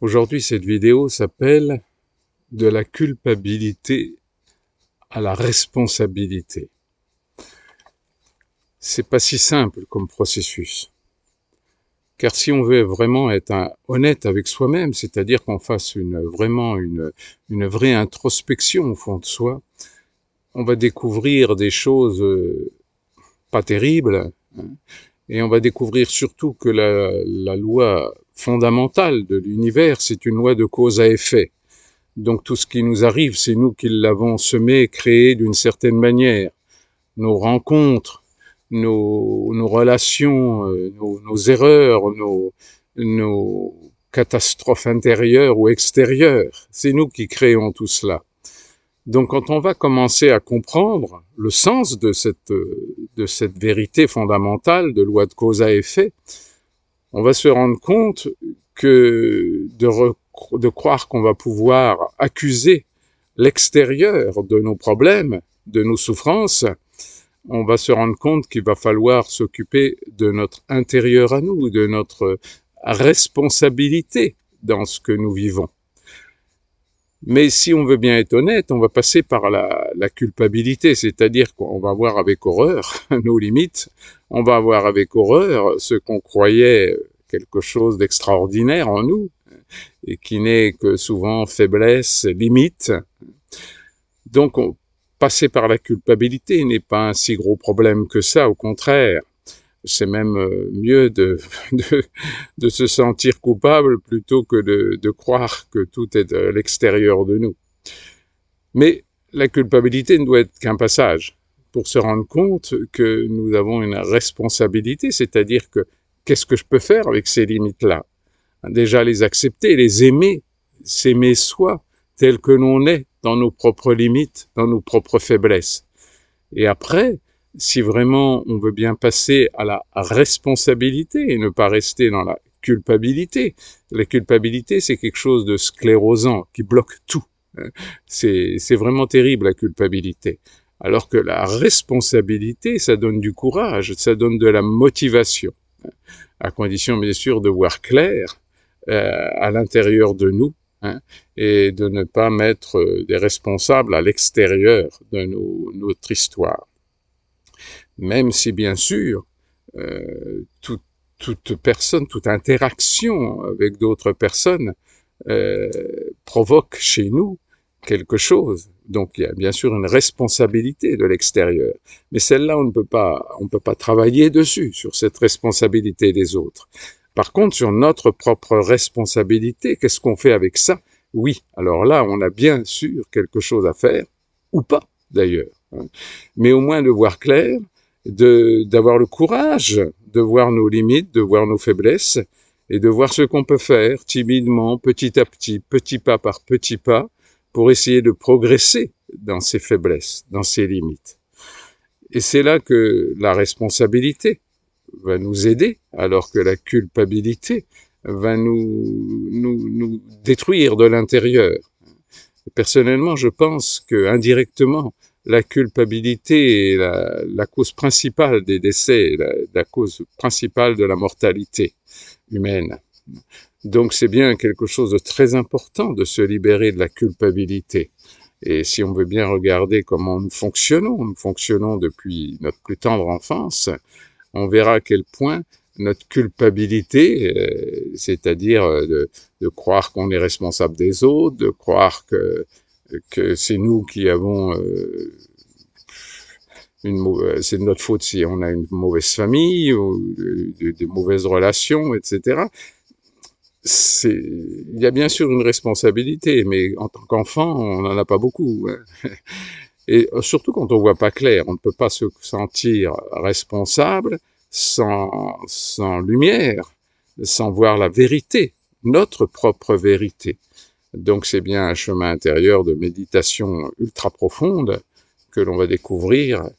Aujourd'hui, cette vidéo s'appelle « De la culpabilité à la responsabilité ». C'est pas si simple comme processus. Car si on veut vraiment être honnête avec soi-même, c'est-à-dire qu'on fasse vraiment une vraie introspection au fond de soi, on va découvrir des choses pas terribles, hein, et on va découvrir surtout que la loi fondamentale de l'univers, c'est une loi de cause à effet. Donc tout ce qui nous arrive, c'est nous qui l'avons semé, créé d'une certaine manière. Nos rencontres, nos relations, nos erreurs, nos catastrophes intérieures ou extérieures, c'est nous qui créons tout cela. Donc quand on va commencer à comprendre le sens de cette vérité fondamentale de loi de cause à effet, on va se rendre compte que de croire qu'on va pouvoir accuser l'extérieur de nos problèmes, de nos souffrances, on va se rendre compte qu'il va falloir s'occuper de notre intérieur à nous, de notre responsabilité dans ce que nous vivons. Mais si on veut bien être honnête, on va passer par la culpabilité, c'est-à-dire qu'on va voir avec horreur nos limites, on va voir avec horreur ce qu'on croyait quelque chose d'extraordinaire en nous, et qui n'est que souvent faiblesse, limite. Donc, passer par la culpabilité n'est pas un si gros problème que ça, au contraire. C'est même mieux de se sentir coupable plutôt que de croire que tout est à l'extérieur de nous. Mais la culpabilité ne doit être qu'un passage pour se rendre compte que nous avons une responsabilité, c'est-à-dire que qu'est-ce que je peux faire avec ces limites-là? Déjà les accepter, les aimer, s'aimer soi tel que l'on est, dans nos propres limites, dans nos propres faiblesses. Et après, si vraiment on veut bien passer à la responsabilité et ne pas rester dans la culpabilité c'est quelque chose de sclérosant qui bloque tout. C'est vraiment terrible la culpabilité. Alors que la responsabilité, ça donne du courage, ça donne de la motivation, à condition bien sûr de voir clair à l'intérieur de nous, hein, et de ne pas mettre des responsables à l'extérieur de notre histoire. Même si bien sûr, toute personne, toute interaction avec d'autres personnes provoque chez nous quelque chose. Donc il y a bien sûr une responsabilité de l'extérieur. Mais celle-là, on ne peut pas travailler dessus, sur cette responsabilité des autres. Par contre, sur notre propre responsabilité, qu'est-ce qu'on fait avec ça? Oui, alors là, on a bien sûr quelque chose à faire, ou pas d'ailleurs. Mais au moins de voir clair, d'avoir le courage de voir nos limites, de voir nos faiblesses, et de voir ce qu'on peut faire timidement, petit à petit, petit pas par petit pas, pour essayer de progresser dans ses faiblesses, dans ses limites. Et c'est là que la responsabilité va nous aider, alors que la culpabilité va nous détruire de l'intérieur. Personnellement, je pense que indirectement, la culpabilité est la cause principale des décès, la cause principale de la mortalité humaine. Donc c'est bien quelque chose de très important de se libérer de la culpabilité. Et si on veut bien regarder comment nous fonctionnons depuis notre plus tendre enfance, on verra à quel point notre culpabilité, c'est-à-dire de croire qu'on est responsable des autres, de croire que c'est nous qui avons c'est de notre faute si on a une mauvaise famille ou des mauvaises relations, etc. Il y a bien sûr une responsabilité, mais en tant qu'enfant, on n'en a pas beaucoup. Et surtout quand on voit pas clair, on ne peut pas se sentir responsable sans lumière, sans voir la vérité, notre propre vérité. Donc c'est bien un chemin intérieur de méditation ultra profonde que l'on va découvrir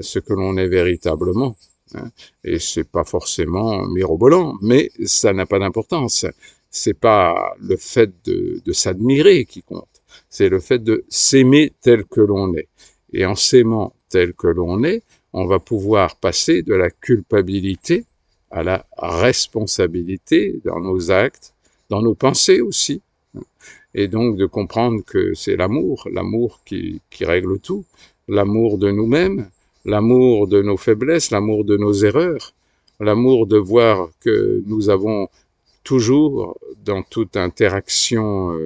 ce que l'on est véritablement. Hein. Et c'est pas forcément mirobolant, mais ça n'a pas d'importance. C'est pas le fait de s'admirer qui compte, c'est le fait de s'aimer tel que l'on est. Et en s'aimant tel que l'on est, on va pouvoir passer de la culpabilité à la responsabilité dans nos actes, dans nos pensées aussi. Et donc de comprendre que c'est l'amour qui règle tout, l'amour de nous-mêmes, l'amour de nos faiblesses, l'amour de nos erreurs, l'amour de voir que nous avons toujours, dans toute interaction,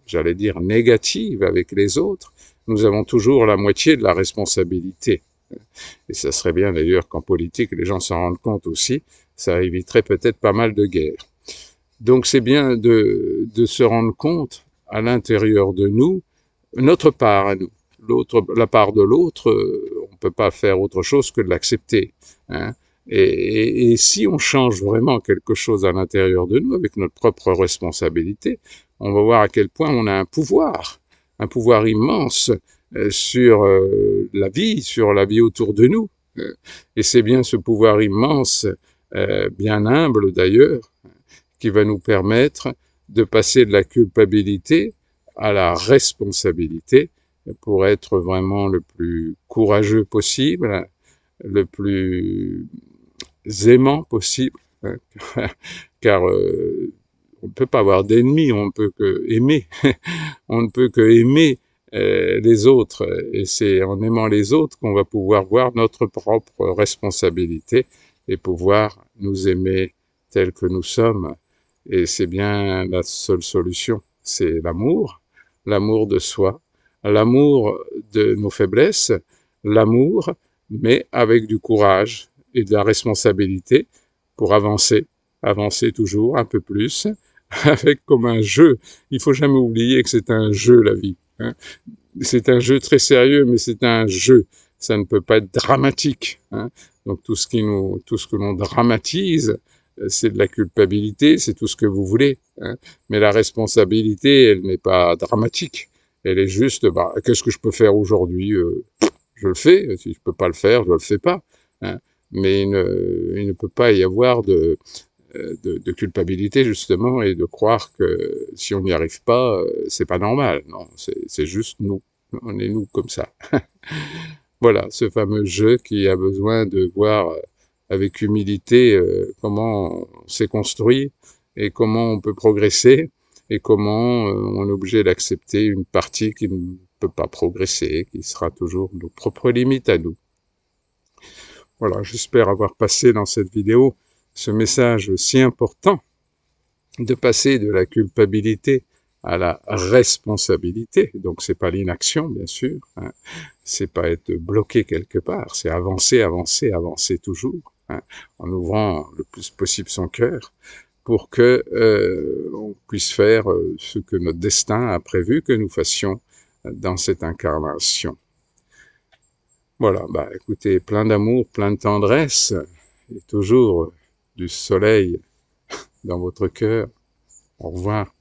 j'allais dire, négative avec les autres, nous avons toujours la moitié de la responsabilité. Et ça serait bien d'ailleurs qu'en politique, les gens s'en rendent compte aussi, ça éviterait peut-être pas mal de guerres. Donc c'est bien de se rendre compte à l'intérieur de nous, notre part à nous. La part de l'autre, on ne peut pas faire autre chose que de l'accepter. Hein. Et si on change vraiment quelque chose à l'intérieur de nous, avec notre propre responsabilité, on va voir à quel point on a un pouvoir immense sur la vie autour de nous. Et c'est bien ce pouvoir immense, bien humble d'ailleurs, qui va nous permettre de passer de la culpabilité à la responsabilité pour être vraiment le plus courageux possible, le plus aimant possible, car on ne peut pas avoir d'ennemis, on ne peut que aimer, on ne peut que aimer les autres, et c'est en aimant les autres qu'on va pouvoir voir notre propre responsabilité et pouvoir nous aimer tels que nous sommes. Et c'est bien la seule solution, c'est l'amour de soi, l'amour de nos faiblesses, l'amour, mais avec du courage et de la responsabilité pour avancer toujours un peu plus, avec comme un jeu. Il faut jamais oublier que c'est un jeu, la vie. Hein. C'est un jeu très sérieux, mais c'est un jeu. Ça ne peut pas être dramatique. Hein. Donc tout ce que l'on dramatise, c'est de la culpabilité, c'est tout ce que vous voulez. Hein. Mais la responsabilité, elle n'est pas dramatique. Elle est juste, qu'est-ce que je peux faire aujourd'hui je le fais. Si je peux pas le faire, je le fais pas. Hein. Mais il ne peut pas y avoir de culpabilité justement et de croire que si on n'y arrive pas, c'est pas normal. Non, c'est juste nous. On est nous comme ça. Voilà, ce fameux jeu qui a besoin de voir avec humilité comment on s'est construit et comment on peut progresser et comment on est obligé d'accepter une partie qui ne peut pas progresser, qui sera toujours nos propres limites à nous. Voilà, j'espère avoir passé dans cette vidéo ce message si important de passer de la culpabilité à la responsabilité. Donc c'est pas l'inaction, bien sûr, hein. C'est pas être bloqué quelque part, c'est avancer toujours, hein, en ouvrant le plus possible son cœur pour que on puisse faire ce que notre destin a prévu que nous fassions dans cette incarnation. Voilà, écoutez, plein d'amour, plein de tendresse, et toujours du soleil dans votre cœur. Au revoir.